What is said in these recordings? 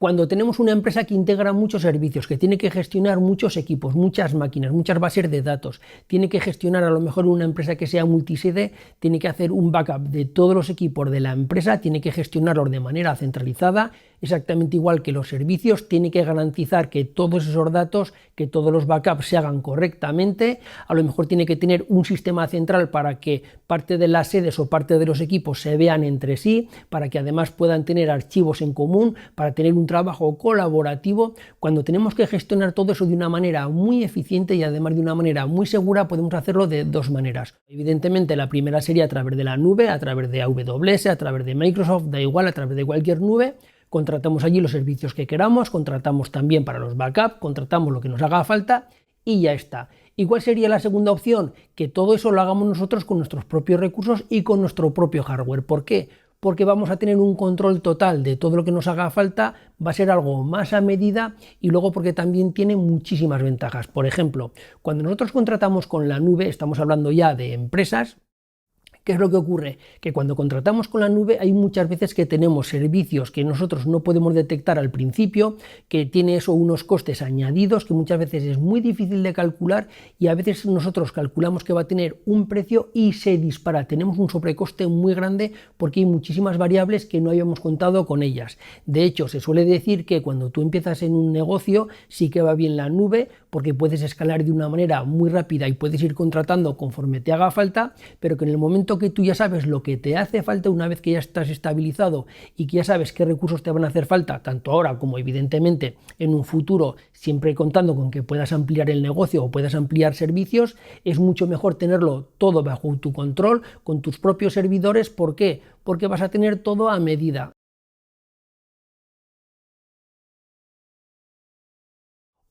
Cuando tenemos una empresa que integra muchos servicios, que tiene que gestionar muchos equipos, muchas máquinas, muchas bases de datos, tiene que gestionar a lo mejor una empresa que sea multisede, tiene que hacer un backup de todos los equipos de la empresa, tiene que gestionarlos de manera centralizada, exactamente igual que los servicios, tiene que garantizar que todos esos datos, que todos los backups se hagan correctamente, a lo mejor tiene que tener un sistema central para que parte de las sedes o parte de los equipos se vean entre sí, para que además puedan tener archivos en común, para tener un trabajo colaborativo. Cuando tenemos que gestionar todo eso de una manera muy eficiente y además de una manera muy segura, podemos hacerlo de dos maneras. Evidentemente la primera sería a través de la nube, a través de AWS, a través de Microsoft, da igual, a través de cualquier nube. Contratamos allí los servicios que queramos, contratamos también para los backups, contratamos lo que nos haga falta y ya está. ¿Y cuál sería la segunda opción? Que todo eso lo hagamos nosotros con nuestros propios recursos y con nuestro propio hardware. ¿Por qué? Porque vamos a tener un control total de todo lo que nos haga falta, va a ser algo más a medida y luego porque también tiene muchísimas ventajas. Por ejemplo, cuando nosotros contratamos con la nube, estamos hablando ya de empresas. ¿Qué es lo que ocurre? Que cuando contratamos con la nube hay muchas veces que tenemos servicios que nosotros no podemos detectar al principio, que tiene eso unos costes añadidos que muchas veces es muy difícil de calcular y a veces nosotros calculamos que va a tener un precio y se dispara. Tenemos un sobrecoste muy grande porque hay muchísimas variables que no habíamos contado con ellas. De hecho, se suele decir que cuando tú empiezas en un negocio sí que va bien la nube porque puedes escalar de una manera muy rápida y puedes ir contratando conforme te haga falta, pero que en el momento que tú ya sabes lo que te hace falta una vez que ya estás estabilizado y que ya sabes qué recursos te van a hacer falta, tanto ahora como evidentemente en un futuro, siempre contando con que puedas ampliar el negocio o puedas ampliar servicios, es mucho mejor tenerlo todo bajo tu control, con tus propios servidores. ¿Por qué? Porque vas a tener todo a medida.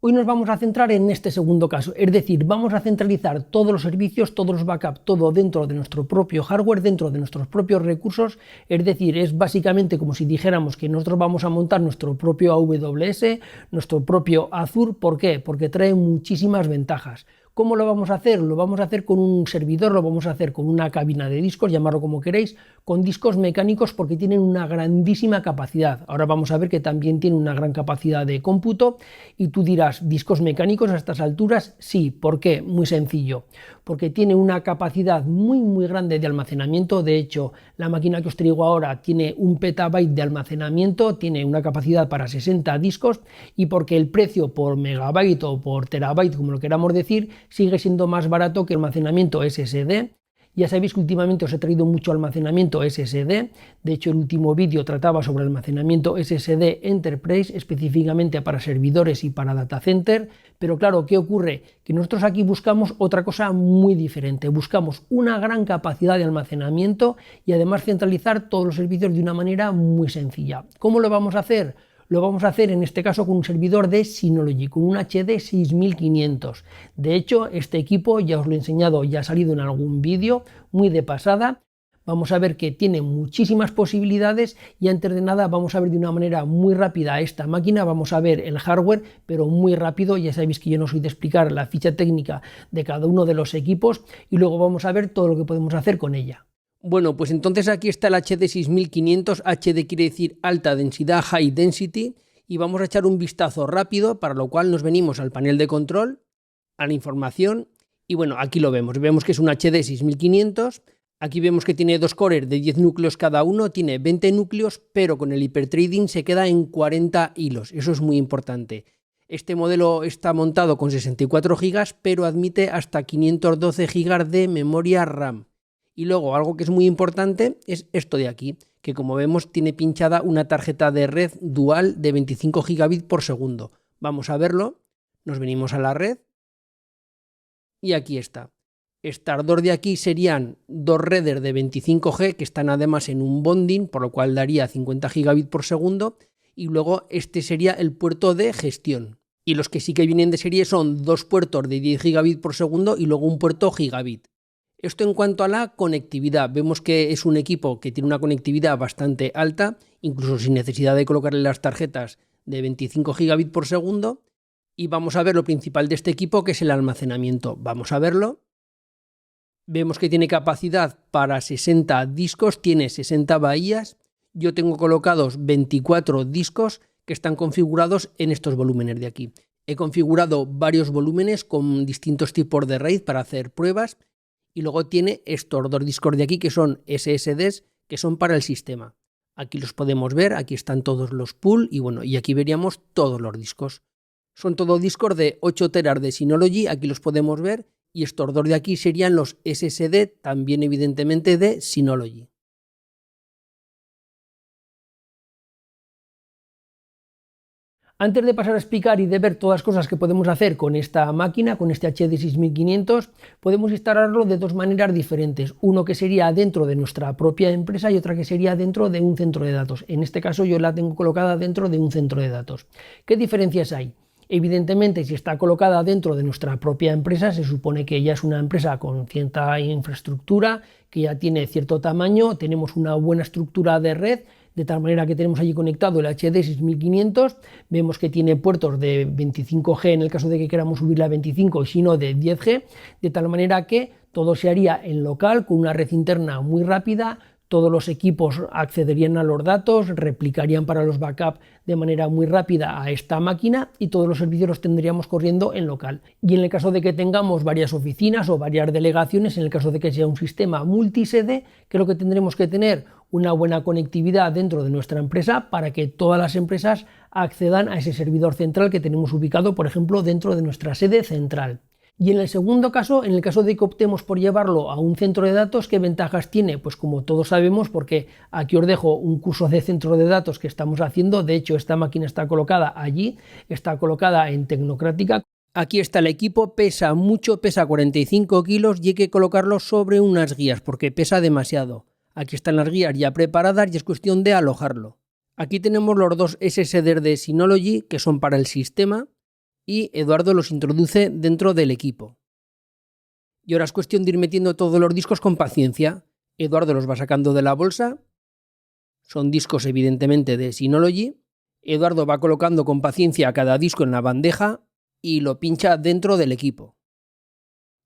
Hoy nos vamos a centrar en este segundo caso, es decir, vamos a centralizar todos los servicios, todos los backups, todo dentro de nuestro propio hardware, dentro de nuestros propios recursos, es decir, es básicamente como si dijéramos que nosotros vamos a montar nuestro propio AWS, nuestro propio Azure. ¿Por qué? Porque trae muchísimas ventajas. ¿Cómo lo vamos a hacer? Lo vamos a hacer con un servidor, lo vamos a hacer con una cabina de discos, llamarlo como queréis, con discos mecánicos porque tienen una grandísima capacidad. Ahora vamos a ver que también tiene una gran capacidad de cómputo y tú dirás, ¿discos mecánicos a estas alturas? Sí. ¿Por qué? Muy sencillo. Porque tiene una capacidad muy grande de almacenamiento. De hecho, la máquina que os traigo ahora tiene 1 petabyte de almacenamiento, tiene una capacidad para 60 discos y porque el precio por megabyte o por terabyte, como lo queramos decir, sigue siendo más barato que el almacenamiento SSD. Ya sabéis que últimamente os he traído mucho almacenamiento SSD, de hecho el último vídeo trataba sobre almacenamiento SSD Enterprise, específicamente para servidores y para data center, pero claro, ¿qué ocurre? Que nosotros aquí buscamos otra cosa muy diferente, buscamos una gran capacidad de almacenamiento y además centralizar todos los servicios de una manera muy sencilla. ¿Cómo lo vamos a hacer? Lo vamos a hacer en este caso con un servidor de Synology, con un HD 6500. De hecho, este equipo ya os lo he enseñado, ya ha salido en algún vídeo, muy de pasada. Vamos a ver que tiene muchísimas posibilidades y antes de nada vamos a ver de una manera muy rápida esta máquina, vamos a ver el hardware, pero muy rápido. Ya sabéis que yo no soy de explicar la ficha técnica de cada uno de los equipos y luego vamos a ver todo lo que podemos hacer con ella. Bueno, pues entonces aquí está el HD 6500, HD quiere decir alta densidad, high density, y vamos a echar un vistazo rápido, para lo cual nos venimos al panel de control, a la información, y bueno, aquí lo vemos que es un HD 6500, aquí vemos que tiene 2 cores de 10 núcleos cada uno, tiene 20 núcleos, pero con el hiperthreading se queda en 40 hilos, eso es muy importante. Este modelo está montado con 64 GB, pero admite hasta 512 GB de memoria RAM. Y luego algo que es muy importante es esto de aquí, que como vemos tiene pinchada una tarjeta de red dual de 25 gigabits por segundo. Vamos a verlo, nos venimos a la red y aquí está. Estas dos de aquí serían 2 redes de 25G que están además en un bonding, por lo cual daría 50 gigabits por segundo y luego este sería el puerto de gestión. Y los que sí que vienen de serie son 2 puertos de 10 gigabits por segundo y luego un puerto gigabit. Esto en cuanto a la conectividad, vemos que es un equipo que tiene una conectividad bastante alta, incluso sin necesidad de colocarle las tarjetas de 25 gigabits por segundo. Y vamos a ver lo principal de este equipo, que es el almacenamiento. Vamos a verlo. Vemos que tiene capacidad para 60 discos, tiene 60 bahías. Yo tengo colocados 24 discos que están configurados en estos volúmenes de aquí. He configurado varios volúmenes con distintos tipos de RAID para hacer pruebas y luego tiene estos dos discos de aquí que son SSDs que son para el sistema. Aquí los podemos ver, aquí están todos los pool y bueno, y aquí veríamos todos los discos. Son todos discos de 8 teras de Synology, aquí los podemos ver y estos dos de aquí serían los SSD también evidentemente de Synology. Antes de pasar a explicar y de ver todas las cosas que podemos hacer con esta máquina, con este HD 6500, podemos instalarlo de dos maneras diferentes. Uno que sería dentro de nuestra propia empresa y otra que sería dentro de un centro de datos. En este caso yo la tengo colocada dentro de un centro de datos. ¿Qué diferencias hay? Evidentemente, si está colocada dentro de nuestra propia empresa, se supone que ya es una empresa con cierta infraestructura, que ya tiene cierto tamaño, tenemos una buena estructura de red, de tal manera que tenemos allí conectado el HD 6500, vemos que tiene puertos de 25G en el caso de que queramos subirla a 25 y si no de 10G, de tal manera que todo se haría en local con una red interna muy rápida, todos los equipos accederían a los datos, replicarían para los backups de manera muy rápida a esta máquina y todos los servicios los tendríamos corriendo en local. Y en el caso de que tengamos varias oficinas o varias delegaciones, en el caso de que sea un sistema multisede, creo que tendremos que tener una buena conectividad dentro de nuestra empresa para que todas las empresas accedan a ese servidor central que tenemos ubicado, por ejemplo, dentro de nuestra sede central. Y en el segundo caso, en el caso de que optemos por llevarlo a un centro de datos, ¿qué ventajas tiene? Pues como todos sabemos, porque aquí os dejo un curso de centro de datos que estamos haciendo, de hecho esta máquina está colocada allí, está colocada en Tecnocrática. Aquí está el equipo, pesa mucho, pesa 45 kilos y hay que colocarlo sobre unas guías porque pesa demasiado. Aquí están las guías ya preparadas y es cuestión de alojarlo. Aquí tenemos los dos SSD de Synology que son para el sistema y Eduardo los introduce dentro del equipo. Y ahora es cuestión de ir metiendo todos los discos con paciencia. Eduardo los va sacando de la bolsa. Son discos evidentemente de Synology. Eduardo va colocando con paciencia cada disco en la bandeja y lo pincha dentro del equipo.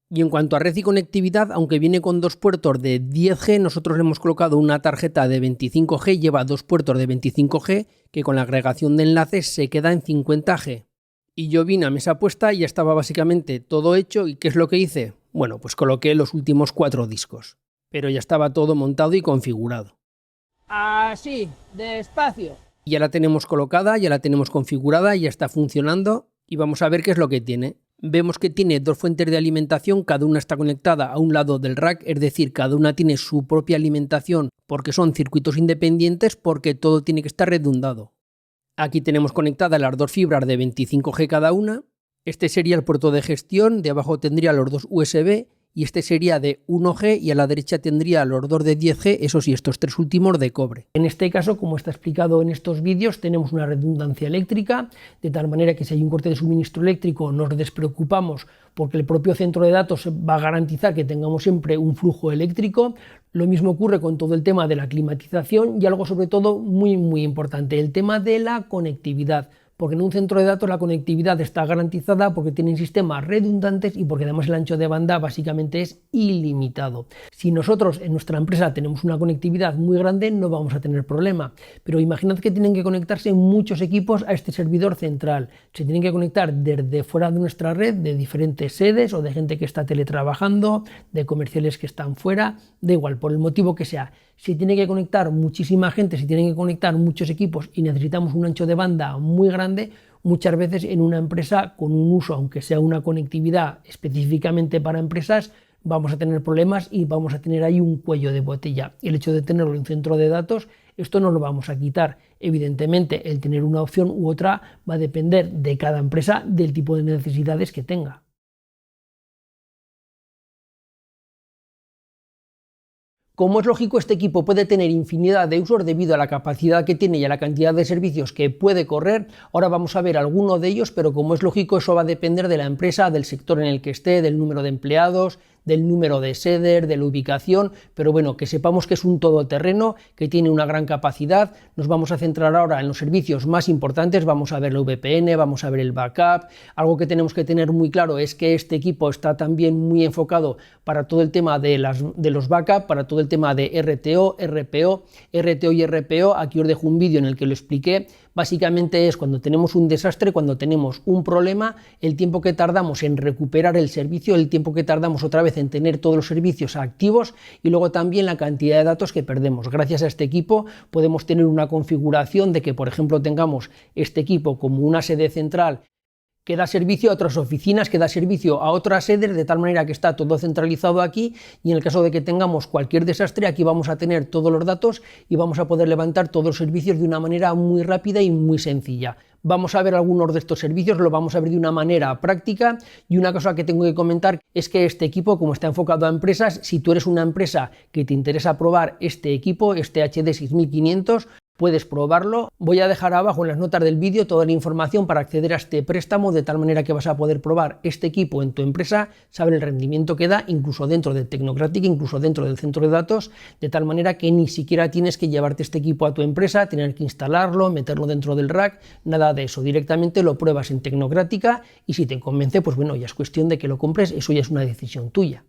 Y en cuanto a red y conectividad, aunque viene con dos puertos de 10G, nosotros le hemos colocado una tarjeta de 25G, lleva dos puertos de 25G, que con la agregación de enlaces se queda en 50G. Y yo vine a mesa puesta y ya estaba básicamente todo hecho. ¿Y qué es lo que hice? Bueno, pues coloqué los últimos 4 discos. Pero ya estaba todo montado y configurado. Así, despacio. Ya la tenemos colocada, ya la tenemos configurada, ya está funcionando y vamos a ver qué es lo que tiene. Vemos que tiene dos fuentes de alimentación, cada una está conectada a un lado del rack, es decir, cada una tiene su propia alimentación porque son circuitos independientes, porque todo tiene que estar redundado. Aquí tenemos conectadas las dos fibras de 25G cada una. Este sería el puerto de gestión, de abajo tendría los dos USB y este sería de 1G y a la derecha tendría los dos de 10G, eso sí, estos tres últimos de cobre. En este caso, como está explicado en estos vídeos, tenemos una redundancia eléctrica, de tal manera que si hay un corte de suministro eléctrico nos despreocupamos porque el propio centro de datos va a garantizar que tengamos siempre un flujo eléctrico. Lo mismo ocurre con todo el tema de la climatización y algo sobre todo muy importante, el tema de la conectividad. Porque en un centro de datos la conectividad está garantizada porque tienen sistemas redundantes y porque además el ancho de banda básicamente es ilimitado. Si nosotros en nuestra empresa tenemos una conectividad muy grande no vamos a tener problema, pero imaginad que tienen que conectarse muchos equipos a este servidor central. Se tienen que conectar desde fuera de nuestra red, de diferentes sedes o de gente que está teletrabajando, de comerciales que están fuera, da igual, por el motivo que sea. Si tiene que conectar muchísima gente, si tienen que conectar muchos equipos y necesitamos un ancho de banda muy grande, muchas veces en una empresa con un uso, aunque sea una conectividad específicamente para empresas, vamos a tener problemas y vamos a tener ahí un cuello de botella. El hecho de tenerlo en centro de datos, esto no lo vamos a quitar. Evidentemente, el tener una opción u otra va a depender de cada empresa, del tipo de necesidades que tenga. Como es lógico, este equipo puede tener infinidad de usos debido a la capacidad que tiene y a la cantidad de servicios que puede correr. Ahora vamos a ver alguno de ellos, pero como es lógico, eso va a depender de la empresa, del sector en el que esté, del número de empleados, del número de sedes, de la ubicación, pero bueno, que sepamos que es un todoterreno, que tiene una gran capacidad. Nos vamos a centrar ahora en los servicios más importantes, vamos a ver la VPN, vamos a ver el backup. Algo que tenemos que tener muy claro es que este equipo está también muy enfocado para todo el tema de los backups, para todo el tema de RTO y RPO. Aquí os dejo un vídeo en el que lo expliqué. Básicamente es cuando tenemos un desastre, cuando tenemos un problema, el tiempo que tardamos en recuperar el servicio, el tiempo que tardamos otra vez en tener todos los servicios activos y luego también la cantidad de datos que perdemos. Gracias a este equipo podemos tener una configuración de que, por ejemplo, tengamos este equipo como una sede central que da servicio a otras oficinas, que da servicio a otras sedes, de tal manera que está todo centralizado aquí, y en el caso de que tengamos cualquier desastre, aquí vamos a tener todos los datos y vamos a poder levantar todos los servicios de una manera muy rápida y muy sencilla. Vamos a ver algunos de estos servicios, lo vamos a ver de una manera práctica, y una cosa que tengo que comentar es que este equipo, como está enfocado a empresas, si tú eres una empresa que te interesa probar este equipo, este HD 6500, puedes probarlo. Voy a dejar abajo en las notas del vídeo toda la información para acceder a este préstamo, de tal manera que vas a poder probar este equipo en tu empresa, saber el rendimiento que da, incluso dentro de Tecnocratic, incluso dentro del centro de datos, de tal manera que ni siquiera tienes que llevarte este equipo a tu empresa, tener que instalarlo, meterlo dentro del rack, nada de eso. Directamente lo pruebas en Tecnocrática y si te convence, pues bueno, ya es cuestión de que lo compres, eso ya es una decisión tuya.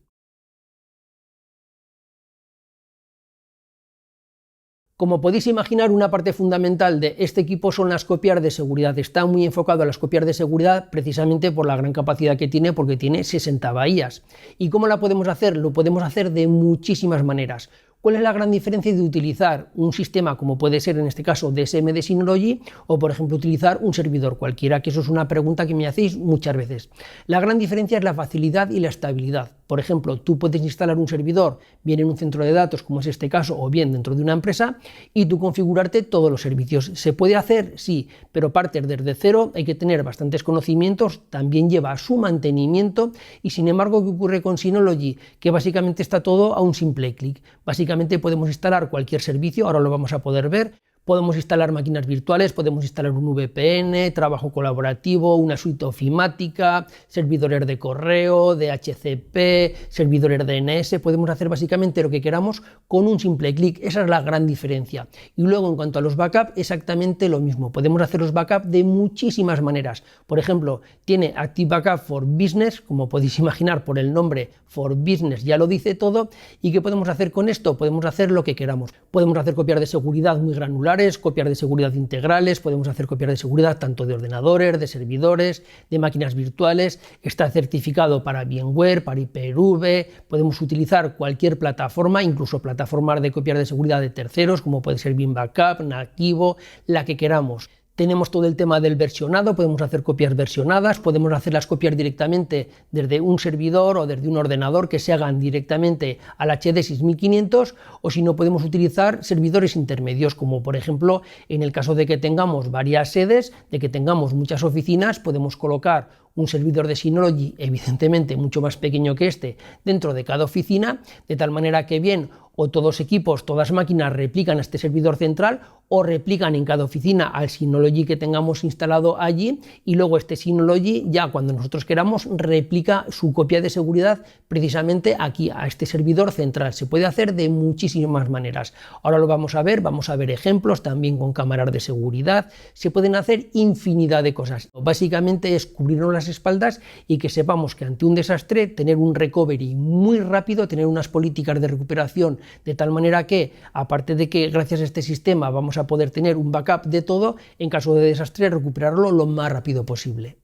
Como podéis imaginar, una parte fundamental de este equipo son las copias de seguridad. Está muy enfocado a las copias de seguridad precisamente por la gran capacidad que tiene, porque tiene 60 bahías. ¿Y cómo la podemos hacer? Lo podemos hacer de muchísimas maneras. ¿Cuál es la gran diferencia de utilizar un sistema como puede ser en este caso DSM de Synology o por ejemplo utilizar un servidor cualquiera? Que eso es una pregunta que me hacéis muchas veces. La gran diferencia es la facilidad y la estabilidad. Por ejemplo, tú puedes instalar un servidor bien en un centro de datos como es este caso o bien dentro de una empresa y tú configurarte todos los servicios. ¿Se puede hacer? Sí, pero partir desde cero, hay que tener bastantes conocimientos, también lleva su mantenimiento y sin embargo, ¿qué ocurre con Synology? Que básicamente está todo a un simple clic. Básicamente podemos instalar cualquier servicio, ahora lo vamos a poder ver. Podemos instalar máquinas virtuales, podemos instalar un VPN, trabajo colaborativo, una suite ofimática, servidores de correo, DHCP, servidores DNS. Podemos hacer básicamente lo que queramos con un simple clic. Esa es la gran diferencia. Y luego, en cuanto a los backups, exactamente lo mismo. Podemos hacer los backups de muchísimas maneras. Por ejemplo, tiene Active Backup for Business, como podéis imaginar por el nombre for Business, ya lo dice todo. ¿Y qué podemos hacer con esto? Podemos hacer lo que queramos. Podemos hacer copias de seguridad muy granulares, copias de seguridad integrales, podemos hacer copias de seguridad tanto de ordenadores, de servidores, de máquinas virtuales. Está certificado para VMware, para Hyper-V, podemos utilizar cualquier plataforma, incluso plataformas de copias de seguridad de terceros, como puede ser Veeam Backup, Nativo, la que queramos. Tenemos todo el tema del versionado, podemos hacer copias versionadas, podemos hacer las copias directamente desde un servidor o desde un ordenador que se hagan directamente al HD 6500 o si no podemos utilizar servidores intermedios como por ejemplo en el caso de que tengamos varias sedes, de que tengamos muchas oficinas, podemos colocar un servidor de Synology evidentemente mucho más pequeño que este dentro de cada oficina, de tal manera que bien o todos equipos, todas máquinas replican a este servidor central o replican en cada oficina al Synology que tengamos instalado allí y luego este Synology ya cuando nosotros queramos replica su copia de seguridad precisamente aquí a este servidor central. Se puede hacer de muchísimas maneras. Ahora lo vamos a ver ejemplos también con cámaras de seguridad. Se pueden hacer infinidad de cosas. Básicamente es cubrirnos las espaldas y que sepamos que ante un desastre tener un recovery muy rápido, tener unas políticas de recuperación de tal manera que, aparte de que gracias a este sistema vamos a poder tener un backup de todo, en caso de desastre recuperarlo lo más rápido posible.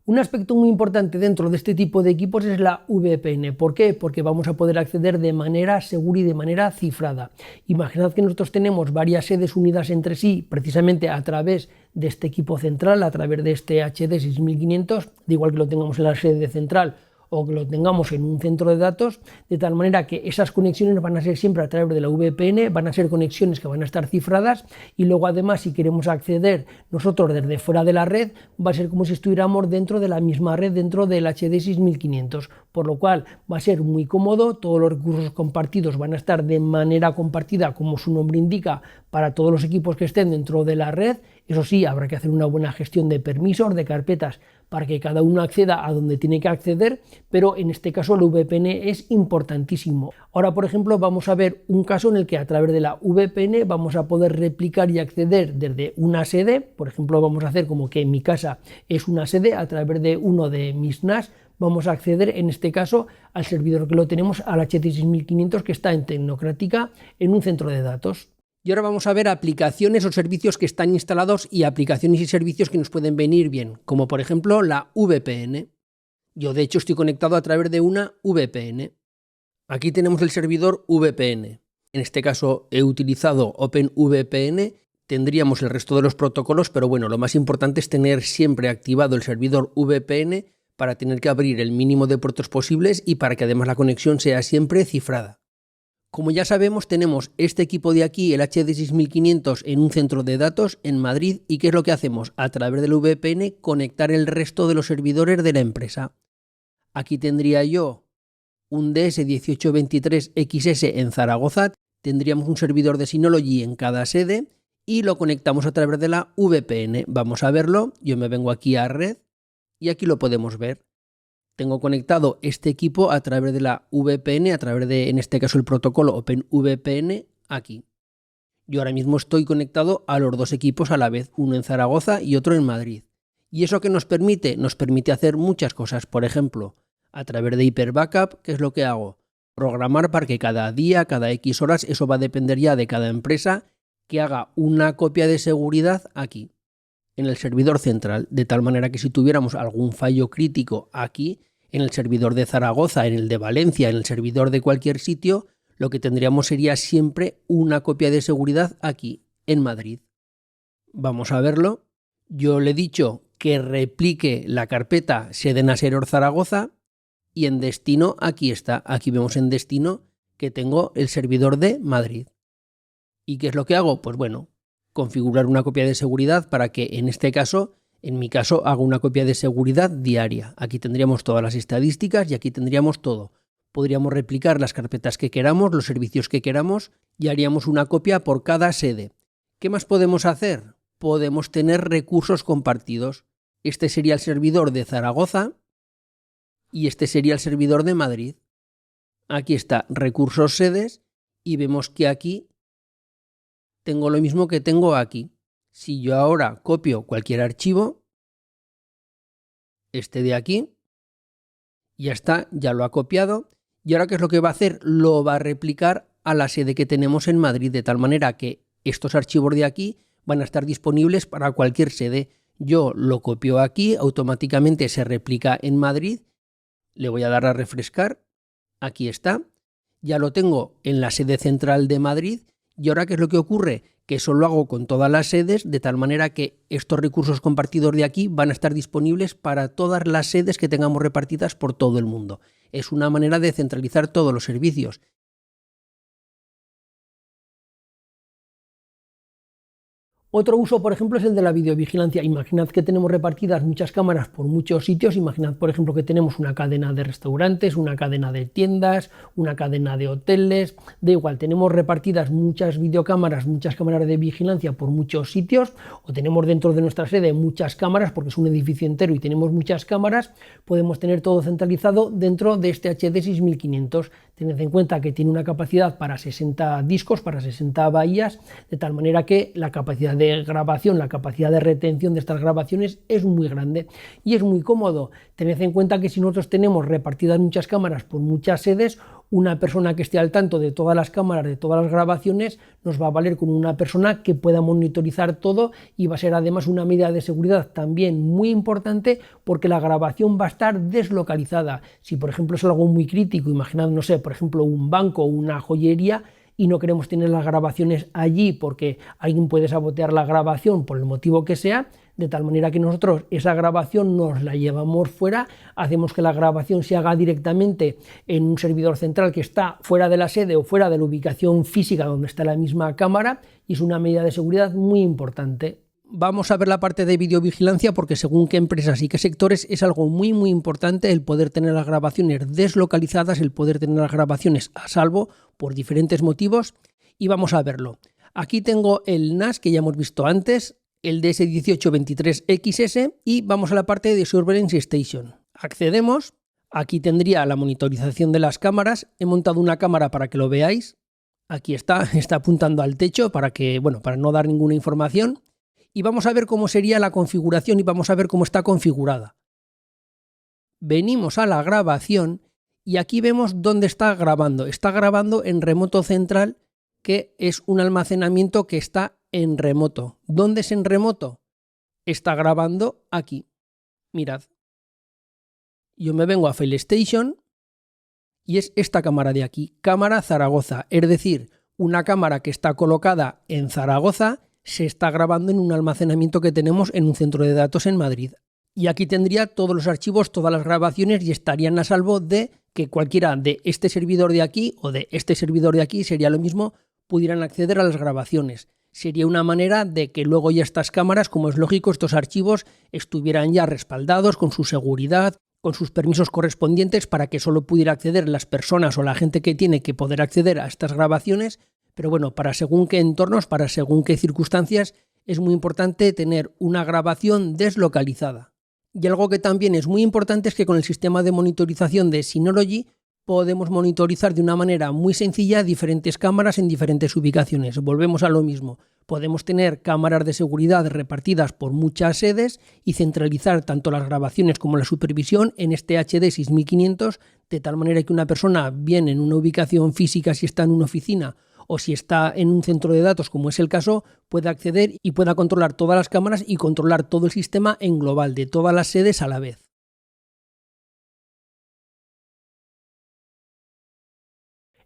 Un aspecto muy importante dentro de este tipo de equipos es la VPN. ¿Por qué? Porque vamos a poder acceder de manera segura y de manera cifrada. Imaginad que nosotros tenemos varias sedes unidas entre sí, precisamente a través de este equipo central, a través de este HD 6500, de igual que lo tengamos en la sede central o que lo tengamos en un centro de datos, de tal manera que esas conexiones van a ser siempre a través de la VPN, van a ser conexiones que van a estar cifradas y luego además si queremos acceder nosotros desde fuera de la red, va a ser como si estuviéramos dentro de la misma red, dentro del HD 6500, por lo cual va a ser muy cómodo, todos los recursos compartidos van a estar de manera compartida, como su nombre indica, para todos los equipos que estén dentro de la red. Eso sí, habrá que hacer una buena gestión de permisos, de carpetas, para que cada uno acceda a donde tiene que acceder, pero en este caso el VPN es importantísimo. Ahora, por ejemplo, vamos a ver un caso en el que a través de la VPN vamos a poder replicar y acceder desde una sede. Por ejemplo, vamos a hacer como que mi casa es una sede a través de uno de mis NAS. vamos a acceder en este caso al servidor que lo tenemos, al HD6500 que está en Tecnocrática en un centro de datos. Y ahora vamos a ver aplicaciones o servicios que están instalados y aplicaciones y servicios que nos pueden venir bien, como por ejemplo la VPN. Yo de hecho estoy conectado a través de una VPN. Aquí tenemos el servidor VPN. En este caso he utilizado OpenVPN. Tendríamos el resto de los protocolos, pero bueno, lo más importante es tener siempre activado el servidor VPN para tener que abrir el mínimo de puertos posibles y para que además la conexión sea siempre cifrada. Como ya sabemos, tenemos este equipo de aquí, el HD6500, en un centro de datos en Madrid. ¿Y qué es lo que hacemos? A través del VPN conectar el resto de los servidores de la empresa. Aquí tendría yo un DS1823XS en Zaragoza, tendríamos un servidor de Synology en cada sede y lo conectamos a través de la VPN. Vamos a verlo, yo me vengo aquí a red y aquí lo podemos ver. Tengo conectado este equipo a través de la VPN, a través de, en este caso, el protocolo OpenVPN aquí. Yo ahora mismo estoy conectado a los dos equipos a la vez, uno en Zaragoza y otro en Madrid. ¿Y eso qué nos permite? Nos permite hacer muchas cosas. Por ejemplo, a través de Hyper Backup, ¿qué es lo que hago? Programar para que cada día, cada X horas, eso va a depender ya de cada empresa, que haga una copia de seguridad aquí, en el servidor central, de tal manera que si tuviéramos algún fallo crítico aquí, en el servidor de Zaragoza, en el de Valencia, en el servidor de cualquier sitio, lo que tendríamos sería siempre una copia de seguridad aquí, en Madrid. Vamos a verlo. Yo le he dicho que replique la carpeta Sedenas Error Zaragoza y en destino aquí está. Aquí vemos en destino que tengo el servidor de Madrid. ¿Y qué es lo que hago? Pues bueno, configurar una copia de seguridad para que en este caso, en mi caso, haga una copia de seguridad diaria. Aquí tendríamos todas las estadísticas y aquí tendríamos todo. Podríamos replicar las carpetas que queramos, los servicios que queramos y haríamos una copia por cada sede. ¿Qué más podemos hacer? Podemos tener recursos compartidos. Este sería el servidor de Zaragoza y este sería el servidor de Madrid. Aquí está recursos sedes y vemos que aquí tengo lo mismo que tengo aquí. Si yo ahora copio cualquier archivo, este de aquí, ya está, ya lo ha copiado. Y ahora, ¿qué es lo que va a hacer? Lo va a replicar a la sede que tenemos en Madrid, de tal manera que estos archivos de aquí van a estar disponibles para cualquier sede. Yo lo copio aquí, automáticamente se replica en Madrid. Le voy a dar a refrescar. Aquí está. Ya lo tengo en la sede central de Madrid. ¿Y ahora qué es lo que ocurre? Que eso lo hago con todas las sedes, de tal manera que estos recursos compartidos de aquí van a estar disponibles para todas las sedes que tengamos repartidas por todo el mundo. Es una manera de centralizar todos los servicios. Otro uso, por ejemplo, es el de la videovigilancia. Imaginad que tenemos repartidas muchas cámaras por muchos sitios. Imaginad, por ejemplo, que tenemos una cadena de restaurantes, una cadena de tiendas, una cadena de hoteles. Da igual, tenemos repartidas muchas videocámaras, muchas cámaras de vigilancia por muchos sitios, o tenemos dentro de nuestra sede muchas cámaras, porque es un edificio entero y tenemos muchas cámaras. Podemos tener todo centralizado dentro de este HD6500. Tened en cuenta que tiene una capacidad para 60 discos, para 60 bahías, de tal manera que la capacidad de grabación, la capacidad de retención de estas grabaciones es muy grande y es muy cómodo. Tened en cuenta que si nosotros tenemos repartidas muchas cámaras por muchas sedes, una persona que esté al tanto de todas las cámaras, de todas las grabaciones, nos va a valer con una persona que pueda monitorizar todo y va a ser además una medida de seguridad también muy importante porque la grabación va a estar deslocalizada. Si por ejemplo es algo muy crítico, imaginad, no sé, por ejemplo un banco o una joyería, y no queremos tener las grabaciones allí porque alguien puede sabotear la grabación por el motivo que sea, de tal manera que nosotros esa grabación nos la llevamos fuera, hacemos que la grabación se haga directamente en un servidor central que está fuera de la sede o fuera de la ubicación física donde está la misma cámara, y es una medida de seguridad muy importante. Vamos a ver la parte de videovigilancia porque según qué empresas y qué sectores es algo muy importante el poder tener las grabaciones deslocalizadas, el poder tener las grabaciones a salvo por diferentes motivos, y vamos a verlo. Aquí tengo el NAS que ya hemos visto antes, el DS1823XS, y vamos a la parte de Surveillance Station. Accedemos, aquí tendría la monitorización de las cámaras. He montado una cámara para que lo veáis. Aquí está apuntando al techo para no dar ninguna información. Y vamos a ver cómo sería la configuración y vamos a ver cómo está configurada. venimos a la grabación y aquí vemos dónde está grabando. Está grabando en remoto central, que es un almacenamiento que está en remoto. ¿Dónde es en remoto? Está grabando aquí. Mirad. Yo me vengo a File Station y es esta cámara de aquí, cámara Zaragoza, es decir, una cámara que está colocada en Zaragoza se está grabando en un almacenamiento que tenemos en un centro de datos en Madrid. Y aquí tendría todos los archivos, todas las grabaciones y estarían a salvo de que cualquiera de este servidor de aquí o de este servidor de aquí, sería lo mismo, pudieran acceder a las grabaciones. Sería una manera de que luego ya estas cámaras, como es lógico, estos archivos estuvieran ya respaldados con su seguridad, con sus permisos correspondientes para que solo pudiera acceder las personas o la gente que tiene que poder acceder a estas grabaciones. Pero bueno, para según qué entornos, para según qué circunstancias, es muy importante tener una grabación deslocalizada. Y algo que también es muy importante es que con el sistema de monitorización de Synology podemos monitorizar de una manera muy sencilla diferentes cámaras en diferentes ubicaciones. Volvemos a lo mismo. Podemos tener cámaras de seguridad repartidas por muchas sedes y centralizar tanto las grabaciones como la supervisión en este HD 6500, de tal manera que una persona, bien en una ubicación física si está en una oficina o si está en un centro de datos, como es el caso, pueda acceder y pueda controlar todas las cámaras y controlar todo el sistema en global de todas las sedes a la vez.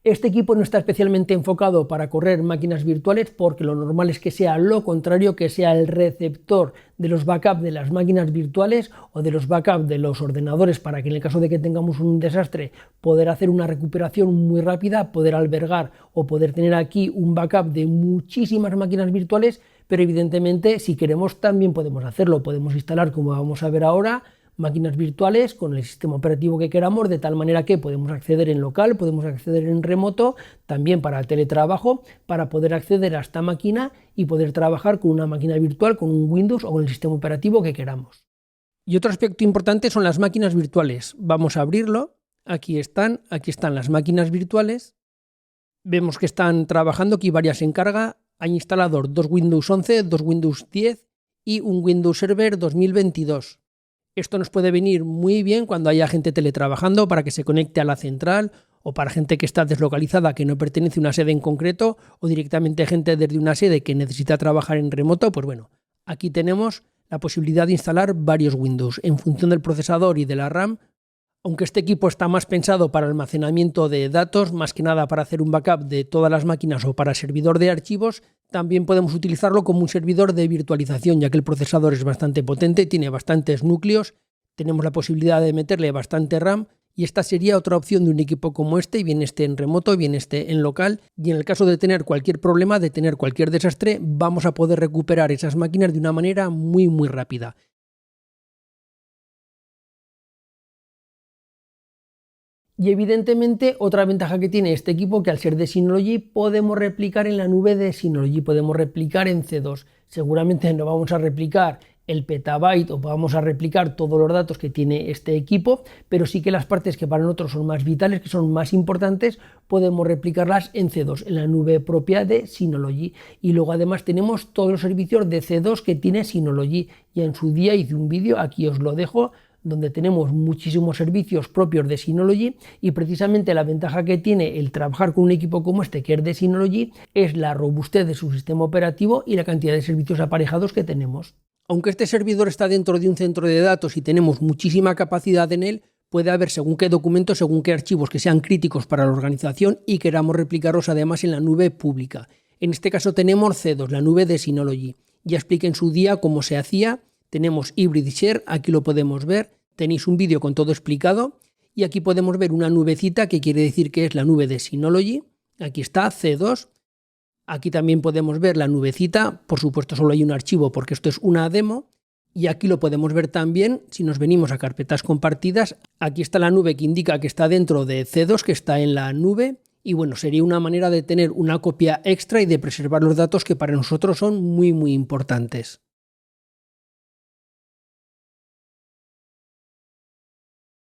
Este equipo no está especialmente enfocado para correr máquinas virtuales porque lo normal es que sea lo contrario, que sea el receptor de los backups de las máquinas virtuales o de los backups de los ordenadores para que en el caso de que tengamos un desastre poder hacer una recuperación muy rápida, poder albergar o poder tener aquí un backup de muchísimas máquinas virtuales, pero evidentemente si queremos también podemos hacerlo, podemos instalar, como vamos a ver ahora, máquinas virtuales con el sistema operativo que queramos, de tal manera que podemos acceder en local, podemos acceder en remoto, también para el teletrabajo, para poder acceder a esta máquina y poder trabajar con una máquina virtual, con un Windows o con el sistema operativo que queramos. Y otro aspecto importante son las máquinas virtuales. Vamos a abrirlo. Aquí están las máquinas virtuales. Vemos que están trabajando, aquí varias en carga. Hay instalador 2 Windows 11, 2 Windows 10 y un Windows Server 2022. Esto nos puede venir muy bien cuando haya gente teletrabajando para que se conecte a la central o para gente que está deslocalizada, que no pertenece a una sede en concreto, o directamente gente desde una sede que necesita trabajar en remoto. Pues bueno, aquí tenemos la posibilidad de instalar varios Windows en función del procesador y de la RAM. Aunque este equipo está más pensado para almacenamiento de datos, más que nada para hacer un backup de todas las máquinas o para servidor de archivos, también podemos utilizarlo como un servidor de virtualización, ya que el procesador es bastante potente, tiene bastantes núcleos, tenemos la posibilidad de meterle bastante RAM y esta sería otra opción de un equipo como este, bien esté en remoto, bien esté en local, y en el caso de tener cualquier problema, de tener cualquier desastre, vamos a poder recuperar esas máquinas de una manera muy rápida. Y evidentemente otra ventaja que tiene este equipo, que al ser de Synology podemos replicar en la nube de Synology, podemos replicar en C2. Seguramente no vamos a replicar el petabyte o vamos a replicar todos los datos que tiene este equipo, pero sí que las partes que para nosotros son más vitales, que son más importantes, podemos replicarlas en C2, en la nube propia de Synology. Y luego además tenemos todos los servicios de C2 que tiene Synology. Ya en su día hice un vídeo, aquí os lo dejo, donde tenemos muchísimos servicios propios de Synology, y precisamente la ventaja que tiene el trabajar con un equipo como este, que es de Synology, es la robustez de su sistema operativo y la cantidad de servicios aparejados que tenemos. Aunque este servidor está dentro de un centro de datos y tenemos muchísima capacidad en él, puede haber según qué documentos, según qué archivos que sean críticos para la organización y queramos replicarlos además en la nube pública. En este caso tenemos C2, la nube de Synology. Ya expliqué en su día cómo se hacía. Tenemos Hybrid Share, aquí lo podemos ver, tenéis un vídeo con todo explicado y aquí podemos ver una nubecita que quiere decir que es la nube de Synology. Aquí está C2, aquí también podemos ver la nubecita, por supuesto solo hay un archivo porque esto es una demo, y aquí lo podemos ver también si nos venimos a carpetas compartidas. Aquí está la nube que indica que está dentro de C2, que está en la nube, y bueno, sería una manera de tener una copia extra y de preservar los datos que para nosotros son muy importantes.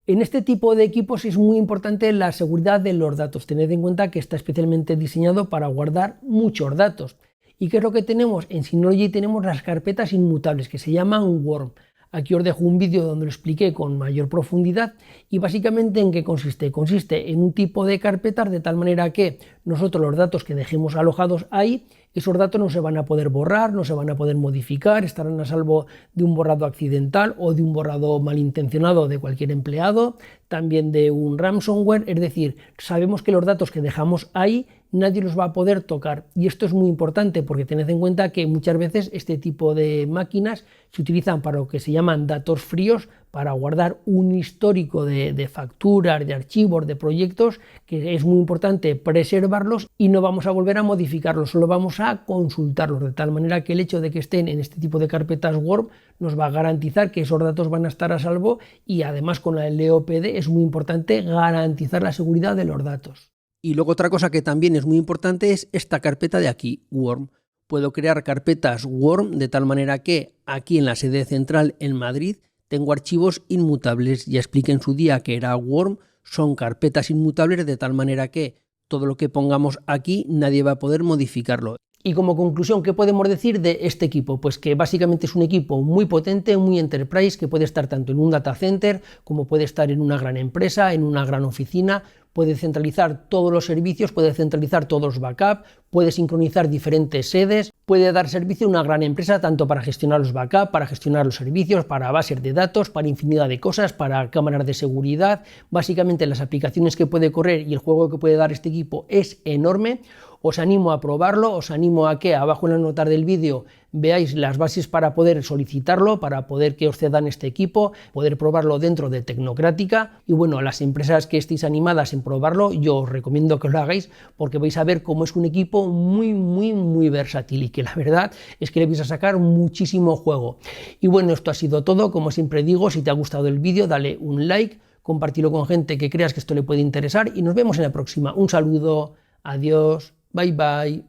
En este tipo de equipos es muy importante la seguridad de los datos. Tened en cuenta que está especialmente diseñado para guardar muchos datos. ¿Y qué es lo que tenemos? En Synology tenemos las carpetas inmutables que se llaman worm. Aquí os dejo un vídeo donde lo expliqué con mayor profundidad y básicamente ¿en qué consiste? Consiste en un tipo de carpetas de tal manera que nosotros los datos que dejemos alojados ahí, esos datos no se van a poder borrar, no se van a poder modificar, estarán a salvo de un borrado accidental o de un borrado malintencionado de cualquier empleado, también de un ransomware, es decir, sabemos que los datos que dejamos ahí nadie los va a poder tocar y esto es muy importante porque tened en cuenta que muchas veces este tipo de máquinas se utilizan para lo que se llaman datos fríos, para guardar un histórico de facturas, de archivos, de proyectos, que es muy importante preservarlos y no vamos a volver a modificarlos, solo vamos a consultarlos, de tal manera que el hecho de que estén en este tipo de carpetas Word nos va a garantizar que esos datos van a estar a salvo y además con la LOPD es muy importante garantizar la seguridad de los datos. Y luego otra cosa que también es muy importante es esta carpeta de aquí, Worm. Puedo crear carpetas Worm de tal manera que aquí en la sede central en Madrid tengo archivos inmutables. Ya expliqué en su día que era Worm, son carpetas inmutables de tal manera que todo lo que pongamos aquí nadie va a poder modificarlo. Y como conclusión, ¿qué podemos decir de este equipo? Pues que básicamente es un equipo muy potente, muy enterprise, que puede estar tanto en un data center como puede estar en una gran empresa, en una gran oficina, puede centralizar todos los servicios, puede centralizar todos los backups, puede sincronizar diferentes sedes, puede dar servicio a una gran empresa tanto para gestionar los backups, para gestionar los servicios, para bases de datos, para infinidad de cosas, para cámaras de seguridad. Básicamente las aplicaciones que puede correr y el juego que puede dar este equipo es enorme. Os animo a probarlo, os animo a que abajo en las notas del vídeo veáis las bases para poder solicitarlo, para poder que os cedan este equipo, poder probarlo dentro de Tecnocrática. Y bueno, a las empresas que estéis animadas en probarlo, yo os recomiendo que lo hagáis porque vais a ver cómo es un equipo muy versátil y que la verdad es que le vais a sacar muchísimo juego. Y bueno, esto ha sido todo. Como siempre digo, si te ha gustado el vídeo, dale un like, compártelo con gente que creas que esto le puede interesar y nos vemos en la próxima. Un saludo, adiós. Bye bye.